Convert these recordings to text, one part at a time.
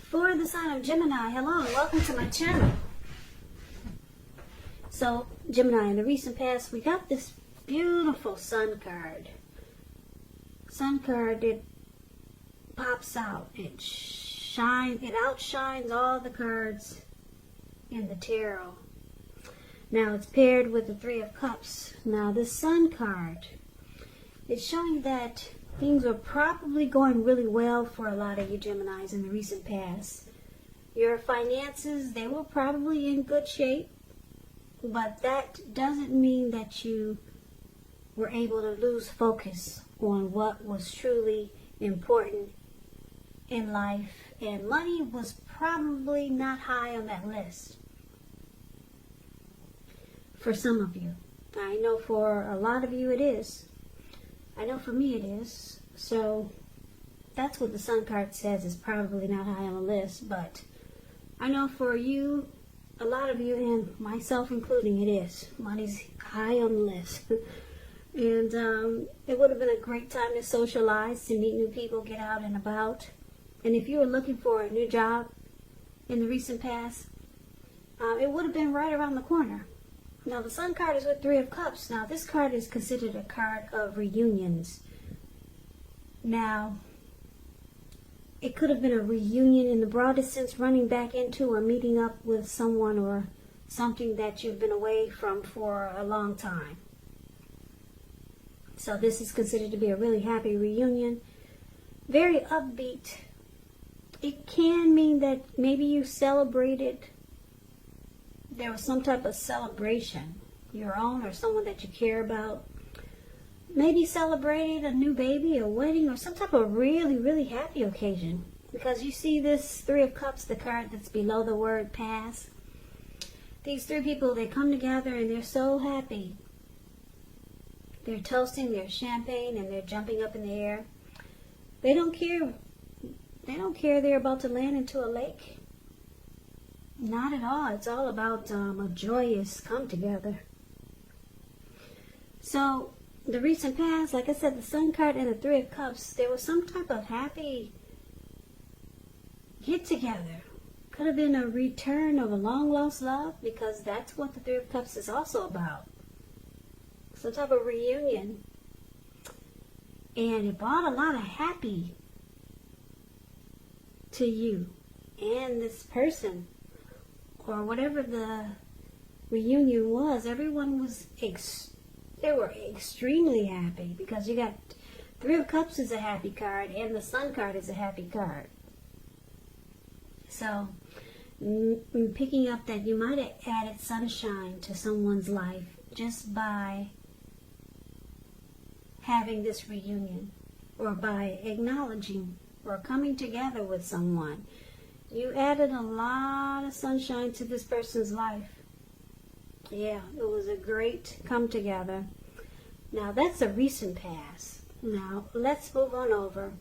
For the sign of Gemini, hello and welcome to my channel. So, Gemini, in the recent past, we got this beautiful sun card. Sun card, it pops out. It outshines all the cards in the tarot. Now, it's paired with the Three of Cups. Now, this Sun card, it's showing that things were probably going really well for a lot of you Geminis in the recent past. Your finances, they were probably in good shape, but that doesn't mean that you were able to lose focus on what was truly important in life, and money was probably not high on that list for some of you. I know for a lot of you it is. I know for me it is. So that's what the Sun card says, is probably not high on the list, but I know for you, a lot of you, and myself including, it is. Money's high on the list. And it would have been a great time to socialize, to meet new people, get out and about. And if you were looking for a new job in the recent past, it would have been right around the corner. Now, the Sun card is with Three of Cups. Now, this card is considered a card of reunions. Now, it could have been a reunion in the broadest sense, running back into or meeting up with someone or something that you've been away from for a long time. So this is considered to be a really happy reunion. Very upbeat. It can mean that maybe you celebrated. There was some type of celebration, your own or someone that you care about. Maybe celebrated a new baby, a wedding, or some type of really, really happy occasion. Because you see this Three of Cups, the card that's below the word pass. These three people, they come together and they're so happy. They're toasting their champagne and they're jumping up in the air. They don't care. They don't care they're about to land into a lake. Not at all. It's all about a joyous come together. So, the recent past, like I said, the Sun card and the Three of Cups, there was some type of happy get together. Could have been a return of a long lost love, because that's what the Three of Cups is also about. Some type of reunion. And it brought a lot of happy to you and this person, or whatever the reunion was. Everyone was they were extremely happy, because you got Three of Cups is a happy card and the Sun card is a happy card. So I'm picking up that you might have added sunshine to someone's life just by having this reunion, or by acknowledging or coming together with someone. You added a lot of sunshine to this person's life. Yeah, it was a great come together. Now, that's a recent past. Now, let's move on over.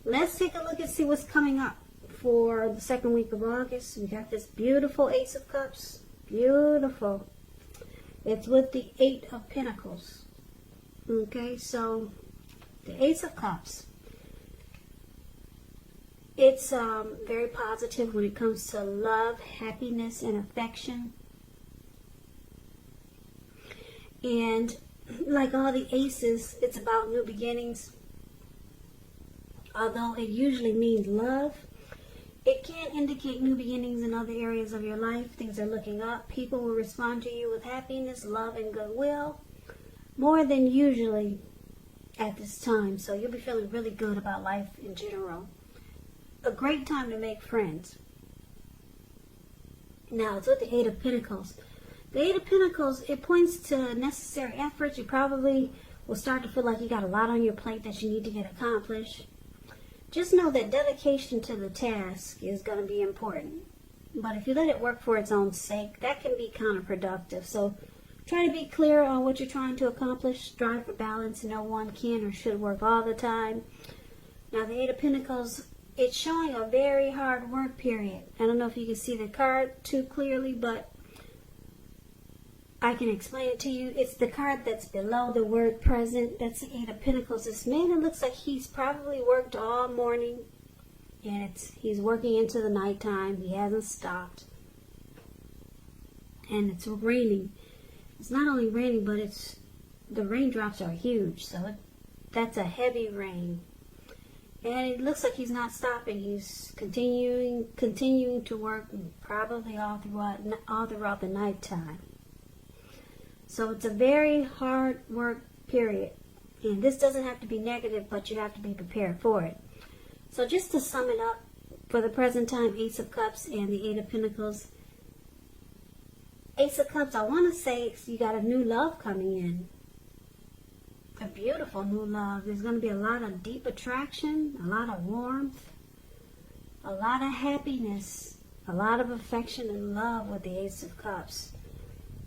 Let's take a look and see what's coming up for the second week of August. We got this beautiful Ace of Cups. Beautiful. It's with the Eight of Pentacles. Okay, so the Ace of Cups. It's very positive when it comes to love, happiness, and affection. And like all the aces, it's about new beginnings. Although it usually means love, it can indicate new beginnings in other areas of your life. Things are looking up. People will respond to you with happiness, love, and goodwill, more than usually at this time. So you'll be feeling really good about life in general. A great time to make friends. Now, it's with the Eight of Pentacles. The Eight of Pentacles, it points to necessary efforts. You probably will start to feel like you got a lot on your plate that you need to get accomplished. Just know that dedication to the task is going to be important. But if you let it work for its own sake, that can be counterproductive. So try to be clear on what you're trying to accomplish. Strive for balance. No one can or should work all the time. Now, the Eight of Pentacles, it's showing a very hard work period. I don't know if you can see the card too clearly, but I can explain it to you. It's the card that's below the word present. That's the Eight of Pentacles. This man, it looks like he's probably worked all morning And he's working into the nighttime. He hasn't stopped. And it's raining. It's not only raining, but the raindrops are huge. So that's a heavy rain. And it looks like he's not stopping. He's continuing to work, probably all throughout the nighttime. So it's a very hard work period. And this doesn't have to be negative, but you have to be prepared for it. So just to sum it up, for the present time, Ace of Cups and the Eight of Pentacles. Ace of Cups, I want to say you got a new love coming in. A beautiful new love. There's going to be a lot of deep attraction, a lot of warmth, a lot of happiness, a lot of affection and love with the Ace of Cups.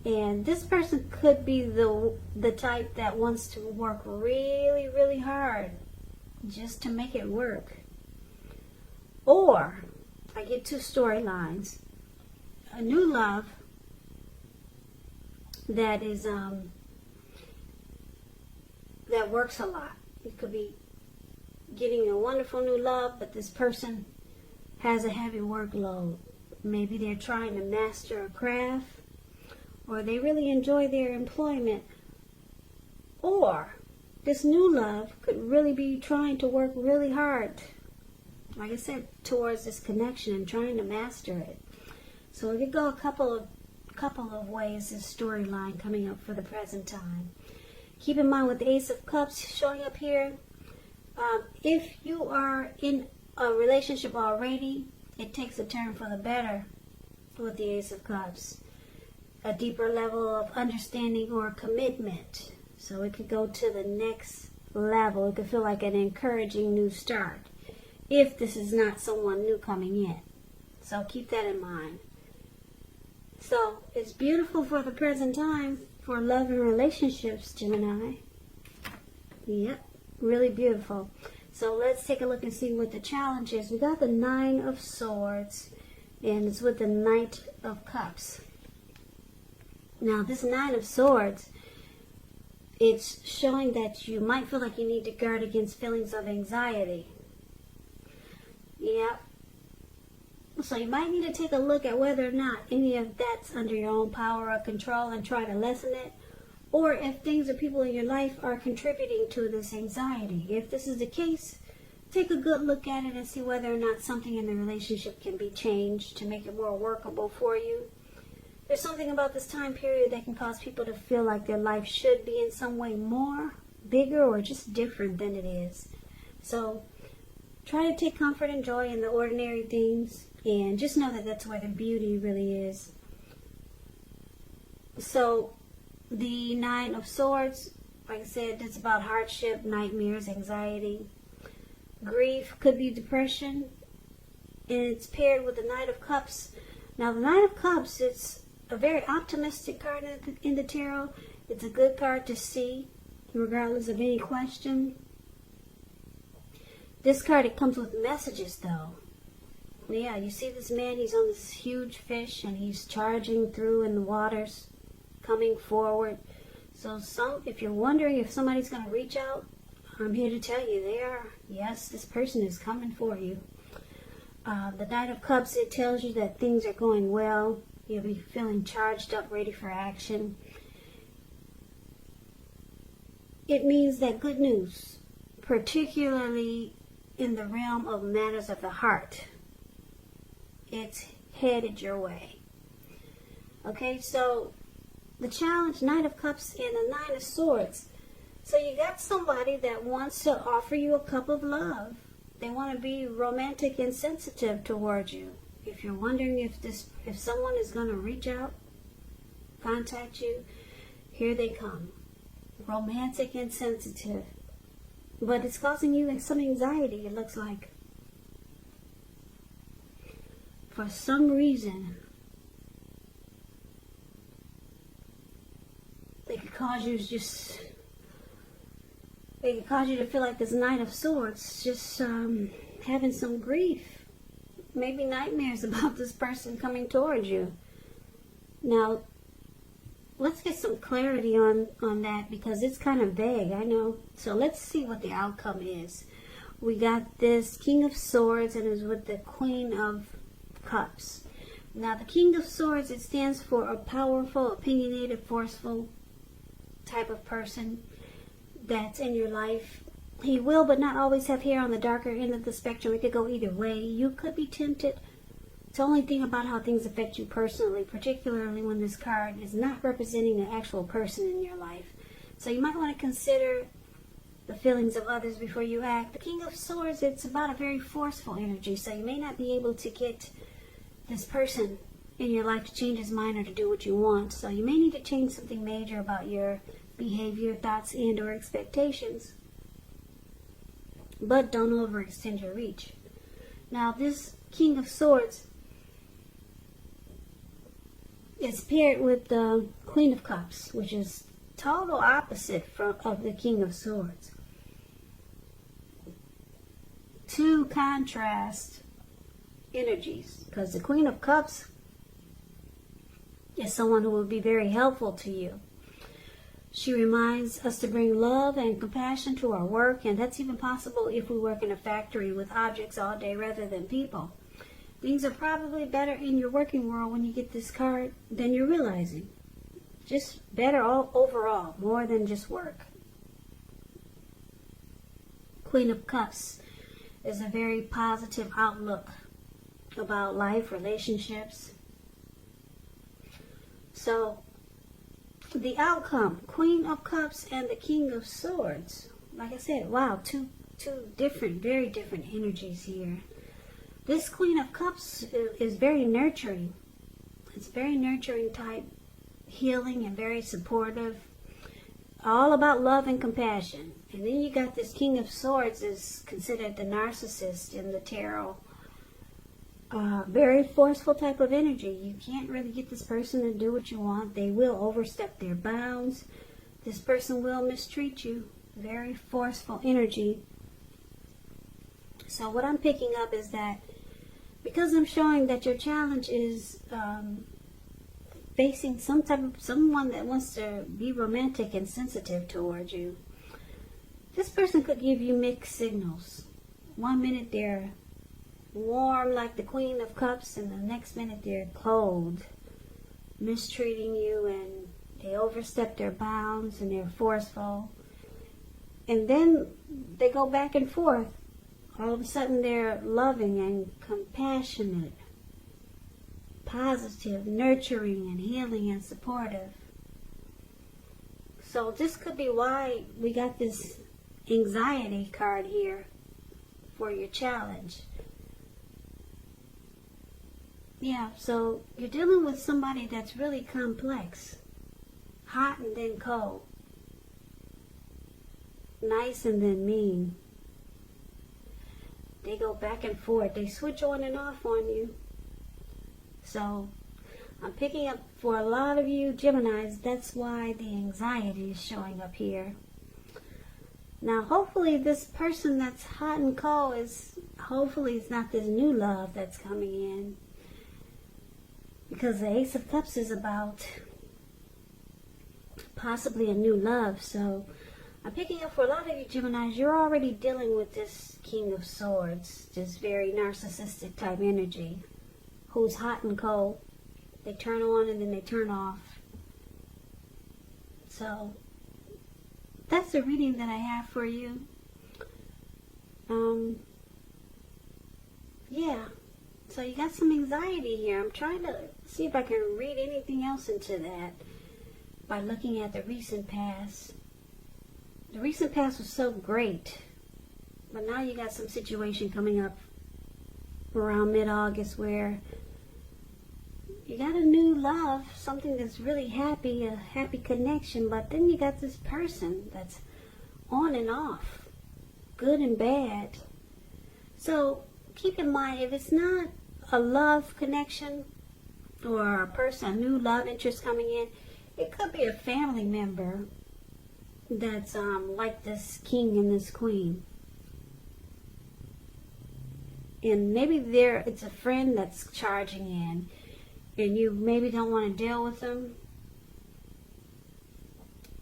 And this person could be the type that wants to work really, really hard just to make it work. Or, I get two storylines. A new love that is that works a lot. It could be getting a wonderful new love, but this person has a heavy workload. Maybe they're trying to master a craft, or they really enjoy their employment. Or this new love could really be trying to work really hard, like I said, towards this connection and trying to master it. So it could go a couple of ways, this storyline coming up for the present time. Keep in mind with the Ace of Cups showing up here, if you are in a relationship already, it takes a turn for the better with the Ace of Cups. A deeper level of understanding or commitment. So it could go to the next level. It could feel like an encouraging new start if this is not someone new coming in. So keep that in mind. So it's beautiful for the present time for love and relationships, Gemini. Yep, really beautiful. So let's take a look and see what the challenge is. We got the Nine of Swords, and it's with the Knight of Cups. Now this Nine of Swords, it's showing that you might feel like you need to guard against feelings of anxiety. Yep. So you might need to take a look at whether or not any of that's under your own power or control and try to lessen it. Or if things or people in your life are contributing to this anxiety. If this is the case, take a good look at it and see whether or not something in the relationship can be changed to make it more workable for you. There's something about this time period that can cause people to feel like their life should be in some way more, bigger, or just different than it is. So try to take comfort and joy in the ordinary things, and just know that that's where the beauty really is. So the Nine of Swords, like I said, it's about hardship, nightmares, anxiety, grief, could be depression, and it's paired with the Knight of Cups. Now the Knight of Cups, it's a very optimistic card in the tarot. It's a good card to see, regardless of any question. This card, it comes with messages, though. Yeah, you see this man, he's on this huge fish, and he's charging through in the waters, coming forward. So if you're wondering if somebody's going to reach out, I'm here to tell you they are. Yes, this person is coming for you. The Knight of Cups, it tells you that things are going well. You'll be feeling charged up, ready for action. It means that good news, particularly in the realm of matters of the heart, it's headed your way. Okay, so the challenge, Knight of Cups and the Nine of Swords. So you got somebody that wants to offer you a cup of love. They want to be romantic and sensitive towards you. If you're wondering if someone is going to reach out, contact you, here they come. Romantic and sensitive. But it's causing you some anxiety, it looks like. For some reason, they could cause you to feel like this Knight of Swords, just having some grief. Maybe nightmares about this person coming towards you. Now, let's get some clarity on that, because it's kind of vague, I know. So let's see what the outcome is. we got this King of Swords, and it's with the Queen of Cups. Now, the King of Swords, it stands for a powerful, opinionated, forceful type of person that's in your life. He will, but not always, have hair on the darker end of the spectrum. It could go either way. You could be tempted. It's the only thing about how things affect you personally, particularly when this card is not representing an actual person in your life. So you might want to consider the feelings of others before you act. The King of Swords, it's about a very forceful energy, so you may not be able to get this person in your life to change his mind or to do what you want. So you may need to change something major about your behavior, thoughts, and or expectations. But don't overextend your reach. Now, this King of Swords is paired with the Queen of Cups, which is total opposite of the King of Swords. Two contrast energies, because the Queen of Cups is someone who will be very helpful to you. She reminds us to bring love and compassion to our work, and that's even possible if we work in a factory with objects all day rather than people. Things are probably better in your working world when you get this card than you're realizing. Just better all overall, more than just work. Queen of Cups is a very positive outlook about life, relationships. So, the outcome, Queen of Cups and the King of Swords. Like I said, wow, two different, very different energies here. This Queen of Cups is very nurturing. It's very nurturing type, healing and very supportive. All about love and compassion. And then you got this King of Swords is considered the narcissist in the tarot. Very forceful type of energy. You can't really get this person to do what you want. They will overstep their bounds. This person will mistreat you. Very forceful energy. So what I'm picking up is that because I'm showing that your challenge is facing some type of someone that wants to be romantic and sensitive towards you, this person could give you mixed signals. 1 minute they're warm like the Queen of Cups, and the next minute they're cold, mistreating you, and they overstep their bounds and they're forceful. And then they go back and forth. All of a sudden they're loving and compassionate, positive, nurturing and healing and supportive. So this could be why we got this anxiety card here for your challenge. Yeah, so you're dealing with somebody that's really complex. Hot and then cold. Nice and then mean. They go back and forth. They switch on and off on you. So I'm picking up for a lot of you Geminis, that's why the anxiety is showing up here. Now hopefully this person that's hot and cold hopefully it's not this new love that's coming in. Because the Ace of Cups is about possibly a new love. So I'm picking up for a lot of you Geminis, you're already dealing with this King of Swords, this very narcissistic type energy, who's hot and cold. They turn on and then they turn off. So that's the reading that I have for you. Yeah. So you got some anxiety here. I'm trying to see if I can read anything else into that by looking at the recent past. The recent past was so great, but now you got some situation coming up around mid-August where you got a new love, something that's really happy, a happy connection, but then you got this person that's on and off, good and bad. So keep in mind, if it's not a love connection or a person, a new love interest coming in, it could be a family member that's like this king and this queen. And maybe it's a friend that's charging in, and you maybe don't want to deal with them,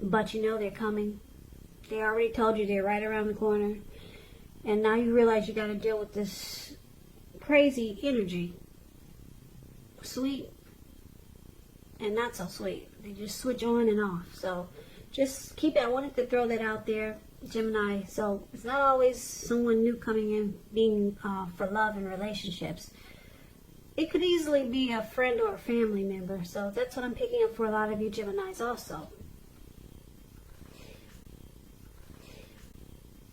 but you know they're coming. They already told you they're right around the corner. And now you realize you got to deal with this crazy energy. Sweet and not so sweet. They just switch on and off. So just keep it. I wanted to throw that out there, Gemini. So it's not always someone new coming in being for love and relationships. It could easily be a friend or a family member. So that's what I'm picking up for a lot of you Geminis also.